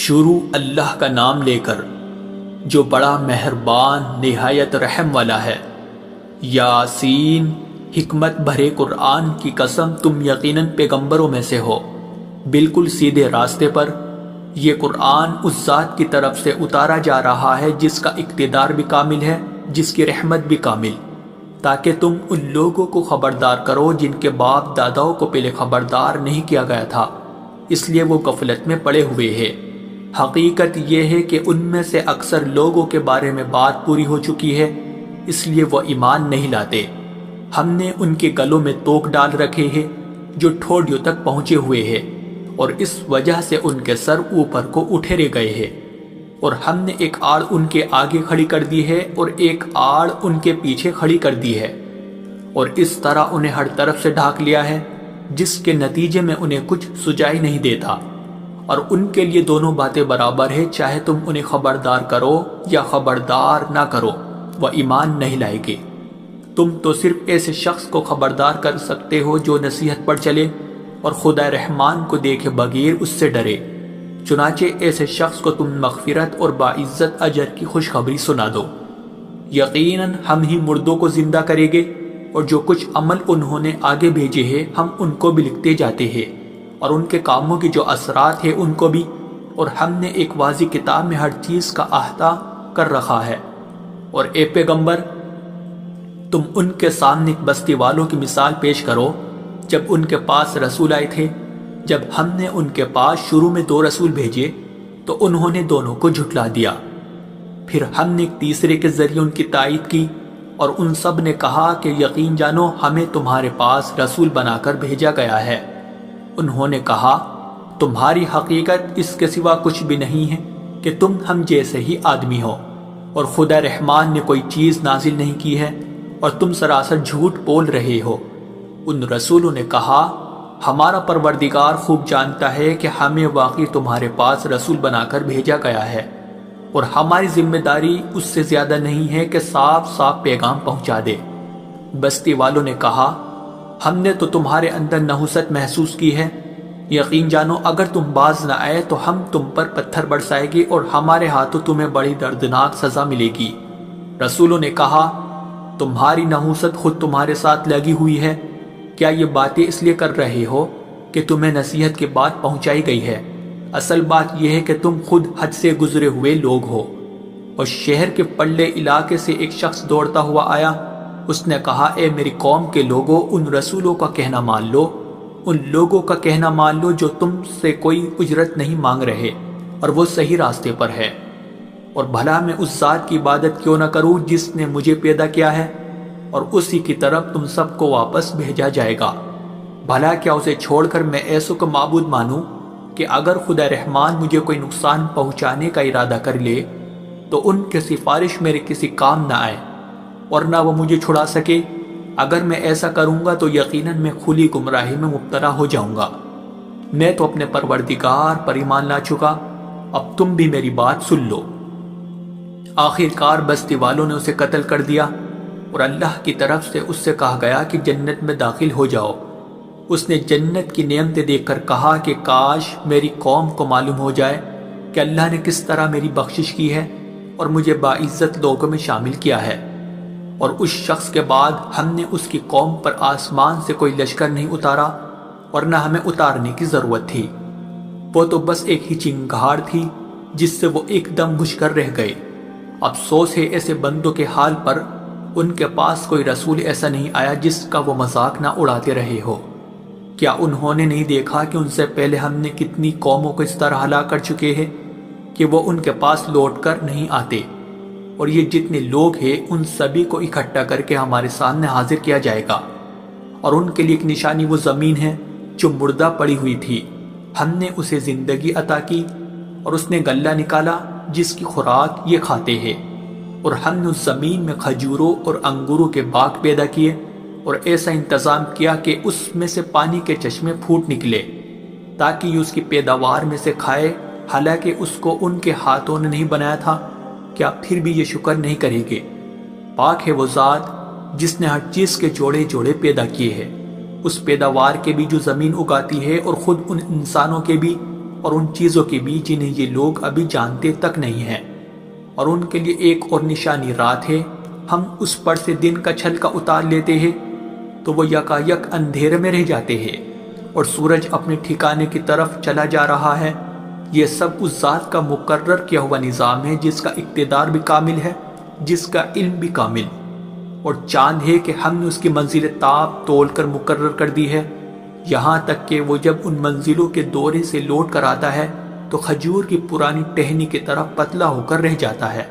شروع اللہ کا نام لے کر جو بڑا مہربان نہایت رحم والا ہے۔ یاسین، حکمت بھرے قرآن کی قسم، تم یقیناً پیغمبروں میں سے ہو، بالکل سیدھے راستے پر۔ یہ قرآن اس ذات کی طرف سے اتارا جا رہا ہے جس کا اقتدار بھی کامل ہے، جس کی رحمت بھی کامل، تاکہ تم ان لوگوں کو خبردار کرو جن کے باپ داداؤں کو پہلے خبردار نہیں کیا گیا تھا، اس لیے وہ غفلت میں پڑے ہوئے ہیں۔ حقیقت یہ ہے کہ ان میں سے اکثر لوگوں کے بارے میں بات پوری ہو چکی ہے، اس لیے وہ ایمان نہیں لاتے۔ ہم نے ان کے گلوں میں توق ڈال رکھے ہیں جو ٹھوڑیوں تک پہنچے ہوئے ہیں، اور اس وجہ سے ان کے سر اوپر کو اٹھیرے گئے ہیں، اور ہم نے ایک آڑ ان کے آگے کھڑی کر دی ہے اور ایک آڑ ان کے پیچھے کھڑی کر دی ہے، اور اس طرح انہیں ہر طرف سے ڈھانک لیا ہے، جس کے نتیجے میں انہیں کچھ سجائی نہیں دیتا۔ اور ان کے لیے دونوں باتیں برابر ہے، چاہے تم انہیں خبردار کرو یا خبردار نہ کرو، وہ ایمان نہیں لائے گے۔ تم تو صرف ایسے شخص کو خبردار کر سکتے ہو جو نصیحت پر چلے اور خدا رحمان کو دیکھے بغیر اس سے ڈرے، چنانچہ ایسے شخص کو تم مغفرت اور باعزت اجر کی خوشخبری سنا دو۔ یقیناً ہم ہی مردوں کو زندہ کریں گے، اور جو کچھ عمل انہوں نے آگے بھیجے ہیں ہم ان کو بھی لکھتے جاتے ہیں، اور ان کے کاموں کی جو اثرات ہیں ان کو بھی، اور ہم نے ایک واضح کتاب میں ہر چیز کا احاطہ کر رکھا ہے۔ اور اے پیغمبر، تم ان کے سامنے بستی والوں کی مثال پیش کرو جب ان کے پاس رسول آئے تھے۔ جب ہم نے ان کے پاس شروع میں 2 رسول بھیجے تو انہوں نے دونوں کو جھٹلا دیا، پھر ہم نے ایک تیسرے کے ذریعے ان کی تائید کی، اور ان سب نے کہا کہ یقین جانو ہمیں تمہارے پاس رسول بنا کر بھیجا گیا ہے۔ انہوں نے کہا تمہاری حقیقت اس کے سوا کچھ بھی نہیں ہے کہ تم ہم جیسے ہی آدمی ہو، اور خدا رحمان نے کوئی چیز نازل نہیں کی ہے، اور تم سراسر جھوٹ بول رہے ہو۔ ان رسولوں نے کہا ہمارا پروردگار خوب جانتا ہے کہ ہمیں واقعی تمہارے پاس رسول بنا کر بھیجا گیا ہے، اور ہماری ذمہ داری اس سے زیادہ نہیں ہے کہ صاف صاف پیغام پہنچا دے۔ بستی والوں نے کہا ہم نے تو تمہارے اندر نحوست محسوس کی ہے، یقین جانو اگر تم باز نہ آئے تو ہم تم پر پتھر برسائے گی اور ہمارے ہاتھوں تمہیں بڑی دردناک سزا ملے گی۔ رسولوں نے کہا تمہاری نحوست خود تمہارے ساتھ لگی ہوئی ہے، کیا یہ باتیں اس لیے کر رہے ہو کہ تمہیں نصیحت کی بات پہنچائی گئی ہے؟ اصل بات یہ ہے کہ تم خود حد سے گزرے ہوئے لوگ ہو۔ اور شہر کے پلے علاقے سے ایک شخص دوڑتا ہوا آیا، اس نے کہا اے میری قوم کے لوگوں، ان رسولوں کا کہنا مان لو، ان لوگوں کا کہنا مان لو جو تم سے کوئی اجرت نہیں مانگ رہے اور وہ صحیح راستے پر ہے، اور بھلا میں اس ذات کی عبادت کیوں نہ کروں جس نے مجھے پیدا کیا ہے، اور اسی کی طرف تم سب کو واپس بھیجا جائے گا۔ بھلا کیا اسے چھوڑ کر میں ایسوں کو معبود مانوں کہ اگر خدا رحمان مجھے کوئی نقصان پہنچانے کا ارادہ کر لے تو ان کی سفارش میرے کسی کام نہ آئے اور نہ وہ مجھے چھڑا سکے؟ اگر میں ایسا کروں گا تو یقیناً میں کھلی گمراہی میں مبتلا ہو جاؤں گا۔ میں تو اپنے پروردگار پر ایمان لا چکا، اب تم بھی میری بات سن لو۔ آخر کار بستی والوں نے اسے قتل کر دیا، اور اللہ کی طرف سے اس سے کہا گیا کہ جنت میں داخل ہو جاؤ۔ اس نے جنت کی نعمتیں دیکھ کر کہا کہ کاش میری قوم کو معلوم ہو جائے کہ اللہ نے کس طرح میری بخشش کی ہے اور مجھے باعزت لوگوں میں شامل کیا ہے۔ اور اس شخص کے بعد ہم نے اس کی قوم پر آسمان سے کوئی لشکر نہیں اتارا، اور نہ ہمیں اتارنے کی ضرورت تھی، وہ تو بس ایک ہی چنگھاڑ تھی جس سے وہ ایک دم بجھ کر رہ گئے۔ افسوس ہے ایسے بندوں کے حال پر، ان کے پاس کوئی رسول ایسا نہیں آیا جس کا وہ مذاق نہ اڑاتے رہے ہو۔ کیا انہوں نے نہیں دیکھا کہ ان سے پہلے ہم نے کتنی قوموں کو اس طرح ہلاک کر چکے ہیں کہ وہ ان کے پاس لوٹ کر نہیں آتے؟ اور یہ جتنے لوگ ہیں ان سبھی کو اکٹھا کر کے ہمارے سامنے حاضر کیا جائے گا، اور ان کے لیے ایک نشانی وہ زمین ہے جو مردہ پڑی ہوئی تھی، ہم نے اسے زندگی عطا کی، اور اس نے غلہ نکالا جس کی خوراک یہ کھاتے ہیں، اور ہم نے اس زمین میں کھجوروں اور انگوروں کے باغ پیدا کیے، اور ایسا انتظام کیا کہ اس میں سے پانی کے چشمے پھوٹ نکلے تاکہ یہ اس کی پیداوار میں سے کھائے، حالانکہ اس کو ان کے ہاتھوں نے نہیں بنایا تھا۔ کیا پھر بھی یہ شکر نہیں کریں گے؟ پاک ہے وہ ذات جس نے ہر چیز کے جوڑے جوڑے پیدا کیے ہیں، اس پیداوار کے بھی جو زمین اگاتی ہے اور خود ان انسانوں کے بھی اور ان چیزوں کی بھی جنہیں یہ لوگ ابھی جانتے تک نہیں ہیں۔ اور ان کے لیے ایک اور نشانی رات ہے، ہم اس پر سے دن کا چھلکا اتار لیتے ہیں تو وہ یکایک اندھیرے میں رہ جاتے ہیں اور سورج اپنے ٹھکانے کی طرف چلا جا رہا ہے۔ یہ سب اس ذات کا مقرر کیا ہوا نظام ہے جس کا اقتدار بھی کامل ہے، جس کا علم بھی کامل، اور چاند ہے کہ ہم نے اس کی منزل تاب تول کر مقرر کر دی ہے، یہاں تک کہ وہ جب ان منزلوں کے دورے سے لوٹ کر آتا ہے تو کھجور کی پرانی ٹہنی کی طرح پتلا ہو کر رہ جاتا ہے۔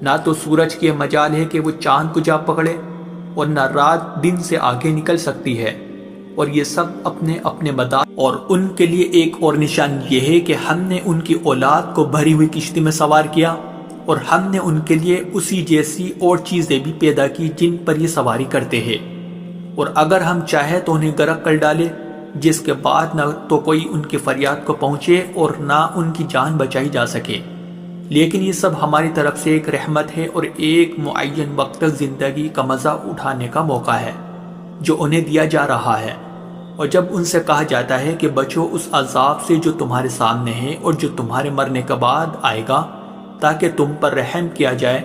نہ تو سورج کی مجال ہے کہ وہ چاند کو جا پکڑے اور نہ رات دن سے آگے نکل سکتی ہے، اور یہ سب اپنے اپنے مدار۔ اور ان کے لیے ایک اور نشان یہ ہے کہ ہم نے ان کی اولاد کو بھری ہوئی کشتی میں سوار کیا، اور ہم نے ان کے لیے اسی جیسی اور چیزیں بھی پیدا کی جن پر یہ سواری کرتے ہیں، اور اگر ہم چاہیں تو انہیں غرق کر ڈالے، جس کے بعد نہ تو کوئی ان کی فریاد کو پہنچے اور نہ ان کی جان بچائی جا سکے۔ لیکن یہ سب ہماری طرف سے ایک رحمت ہے اور ایک معین وقت تک زندگی کا مزہ اٹھانے کا موقع ہے جو انہیں دیا جا رہا ہے۔ اور جب ان سے کہا جاتا ہے کہ بچو اس عذاب سے جو تمہارے سامنے ہے اور جو تمہارے مرنے کے بعد آئے گا تاکہ تم پر رحم کیا جائے،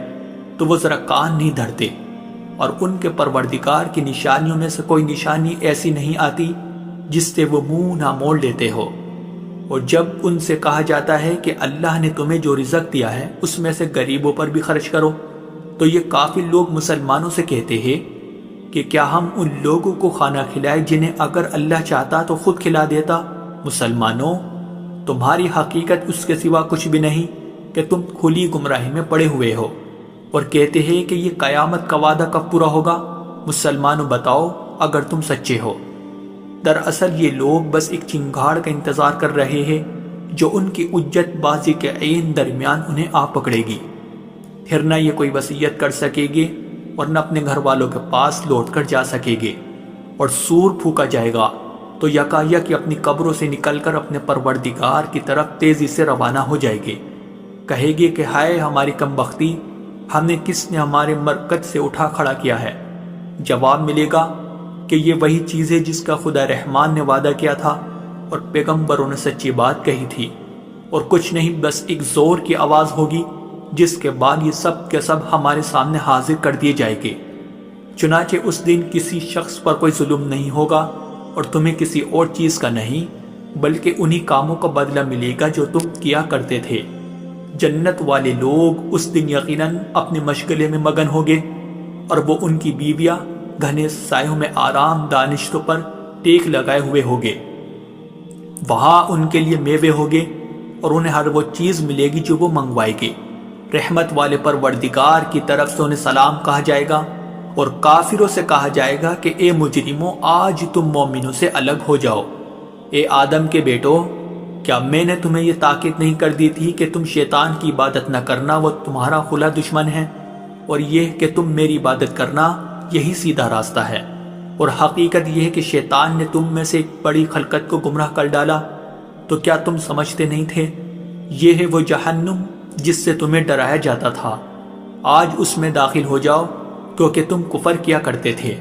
تو وہ ذرا کان نہیں دھرتے، اور ان کے پروردگار کی نشانیوں میں سے کوئی نشانی ایسی نہیں آتی جس سے وہ منہ نہ موڑ لیتے ہو۔ اور جب ان سے کہا جاتا ہے کہ اللہ نے تمہیں جو رزق دیا ہے اس میں سے غریبوں پر بھی خرچ کرو، تو یہ کافر لوگ مسلمانوں سے کہتے ہیں کہ کیا ہم ان لوگوں کو کھانا کھلائے جنہیں اگر اللہ چاہتا تو خود کھلا دیتا؟ مسلمانوں، تمہاری حقیقت اس کے سوا کچھ بھی نہیں کہ تم کھلی گمراہی میں پڑے ہوئے ہو، اور کہتے ہیں کہ یہ قیامت کا وعدہ کب پورا ہوگا؟ مسلمانوں بتاؤ اگر تم سچے ہو۔ دراصل یہ لوگ بس ایک چنگاڑ کا انتظار کر رہے ہیں جو ان کی حجت بازی کے عین درمیان انہیں آ پکڑے گی، پھر نہ یہ کوئی وصیت کر سکے گے اور نہ اپنے گھر والوں کے پاس لوٹ کر جا سکے گے، اور سور پھونکا جائے گا تو یکایک اپنی قبروں سے نکل کر اپنے پروردگار کی طرف تیزی سے روانہ ہو جائے گے۔ کہے گے کہ ہائے ہماری کم بختی، ہمیں کس نے ہمارے مرکز سے اٹھا کھڑا کیا ہے؟ جواب ملے گا کہ یہ وہی چیز ہے جس کا خدا رحمان نے وعدہ کیا تھا اور پیغمبروں نے سچی بات کہی تھی، اور کچھ نہیں، بس ایک زور کی آواز ہوگی جس کے بعد یہ سب کے سب ہمارے سامنے حاضر کر دیے جائیں گے۔ چنانچہ اس دن کسی شخص پر کوئی ظلم نہیں ہوگا اور تمہیں کسی اور چیز کا نہیں، بلکہ انہی کاموں کا بدلہ ملے گا جو تم کیا کرتے تھے۔ جنت والے لوگ اس دن یقیناً اپنے مشغلے میں مگن ہوگے، اور وہ ان کی بیویاں گھنے سایوں میں آرام دانشتوں پر ٹیک لگائے ہوئے ہوگے۔ وہاں ان کے لیے میوے ہوگے اور انہیں ہر وہ چیز ملے گی جو وہ منگوائے گے۔ رحمت والے پروردگار کی طرف سے انہیں سلام کہا جائے گا، اور کافروں سے کہا جائے گا کہ اے مجرموں، آج تم مومنوں سے الگ ہو جاؤ۔ اے آدم کے بیٹو، کیا میں نے تمہیں یہ تاکید نہیں کر دی تھی کہ تم شیطان کی عبادت نہ کرنا، وہ تمہارا کھلا دشمن ہے، اور یہ کہ تم میری عبادت کرنا، یہی سیدھا راستہ ہے۔ اور حقیقت یہ ہے کہ شیطان نے تم میں سے ایک بڑی خلقت کو گمراہ کر ڈالا، تو کیا تم سمجھتے نہیں تھے؟ یہ ہے وہ جہنم جس سے تمہیں ڈرایا جاتا تھا، آج اس میں داخل ہو جاؤ کیونکہ تم کفر کیا کرتے تھے۔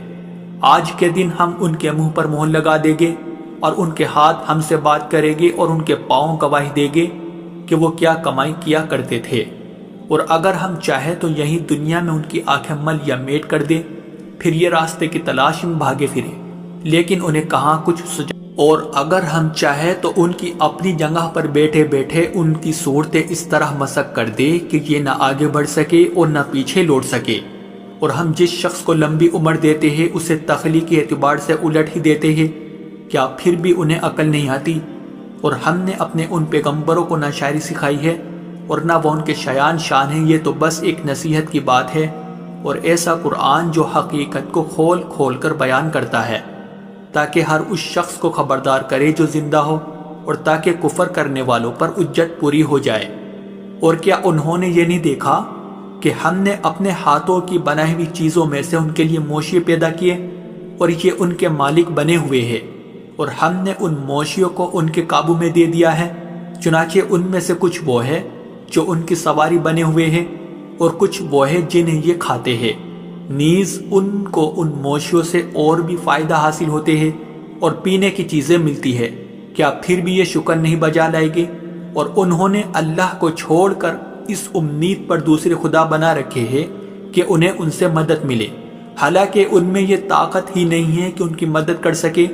آج کے دن ہم ان کے منہ پر مہر لگا دیں گے، اور ان کے ہاتھ ہم سے بات کریں گے، اور ان کے پاؤں گواہی دیں گے کہ وہ کیا کمائی کیا کرتے تھے۔ اور اگر ہم چاہیں تو یہی دنیا میں ان کی آنکھیں مل یا میٹ کر دیں، پھر یہ راستے کی تلاش میں بھاگے پھرے، لیکن انہیں کہاں کچھ سجا۔ اور اگر ہم چاہیں تو ان کی اپنی جگہ پر بیٹھے بیٹھے ان کی صورتیں اس طرح مسخ کر دے کہ یہ نہ آگے بڑھ سکے اور نہ پیچھے لوٹ سکے۔ اور ہم جس شخص کو لمبی عمر دیتے ہیں اسے تخلیقی اعتبار سے الٹ ہی دیتے ہیں، کیا پھر بھی انہیں عقل نہیں آتی؟ اور ہم نے اپنے ان پیغمبروں کو نہ شاعری سکھائی ہے اور نہ وہ ان کے شایان شان ہیں، یہ تو بس ایک نصیحت کی بات ہے، اور ایسا قرآن جو حقیقت کو کھول کھول کر بیان کرتا ہے تاکہ ہر اس شخص کو خبردار کرے جو زندہ ہو، اور تاکہ کفر کرنے والوں پر حجت پوری ہو جائے۔ اور کیا انہوں نے یہ نہیں دیکھا کہ ہم نے اپنے ہاتھوں کی بنائی ہوئی چیزوں میں سے ان کے لیے موشی پیدا کیے، اور یہ ان کے مالک بنے ہوئے ہیں، اور ہم نے ان موشیوں کو ان کے قابو میں دے دیا ہے، چنانچہ ان میں سے کچھ وہ ہے جو ان کی سواری بنے ہوئے ہیں، اور کچھ وہ ہے جنہیں یہ کھاتے ہیں۔ نیز ان کو ان موشیوں سے اور بھی فائدہ حاصل ہوتے ہیں اور پینے کی چیزیں ملتی ہے، کیا پھر بھی یہ شکر نہیں بجا لائے گے؟ اور انہوں نے اللہ کو چھوڑ کر اس امید پر دوسرے خدا بنا رکھے ہیں کہ انہیں ان سے مدد ملے، حالانکہ ان میں یہ طاقت ہی نہیں ہے کہ ان کی مدد کر سکے،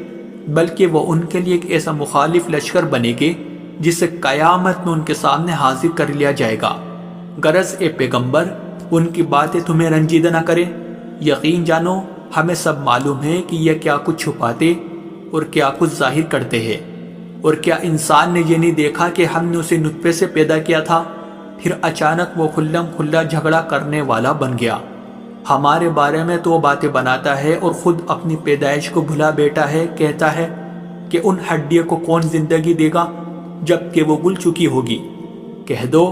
بلکہ وہ ان کے لیے ایک ایسا مخالف لشکر بنے گے جسے قیامت میں ان کے سامنے حاضر کر لیا جائے گا۔ غرض اے پیغمبر، ان کی باتیں تمہیں رنجیدہ نہ کرے۔ یقین جانو ہمیں سب معلوم ہے کہ یہ کیا کچھ چھپاتے اور کیا کچھ ظاہر کرتے ہیں۔ اور کیا انسان نے یہ نہیں دیکھا کہ ہم نے اسے نطفے سے پیدا کیا تھا، پھر اچانک وہ کھلم کھلا جھگڑا کرنے والا بن گیا۔ ہمارے بارے میں تو وہ باتیں بناتا ہے اور خود اپنی پیدائش کو بھلا بیٹھا ہے، کہتا ہے کہ ان ہڈیوں کو کون زندگی دے گا جب کہ وہ گل چکی ہوگی۔ کہہ دو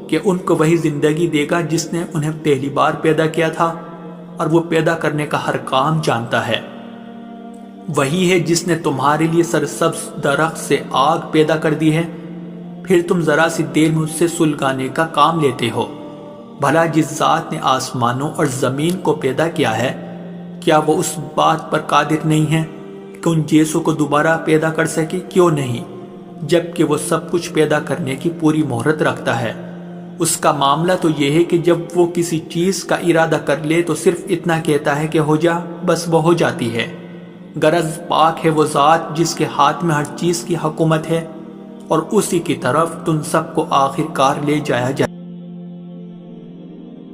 کہ ان کو وہی زندگی دے گا جس نے انہیں پہلی بار پیدا کیا تھا، اور وہ پیدا کرنے کا ہر کام جانتا ہے۔ وہی ہے جس نے تمہارے لیے سرسبز درخت سے آگ پیدا کر دی ہے، پھر تم ذرا سی دیر میں اس سے سلگانے کا کام لیتے ہو۔ بھلا جس ذات نے آسمانوں اور زمین کو پیدا کیا ہے، کیا وہ اس بات پر قادر نہیں ہے کہ ان جیسوں کو دوبارہ پیدا کر سکے؟ کیوں نہیں، جبکہ وہ سب کچھ پیدا کرنے کی پوری مہرت رکھتا ہے۔ اس کا معاملہ تو یہ ہے کہ جب وہ کسی چیز کا ارادہ کر لے تو صرف اتنا کہتا ہے کہ ہو جا، بس وہ ہو جاتی ہے۔ غرض پاک ہے وہ ذات جس کے ہاتھ میں ہر چیز کی حکومت ہے، اور اسی کی طرف تم سب کو آخر کار لے جایا جائے۔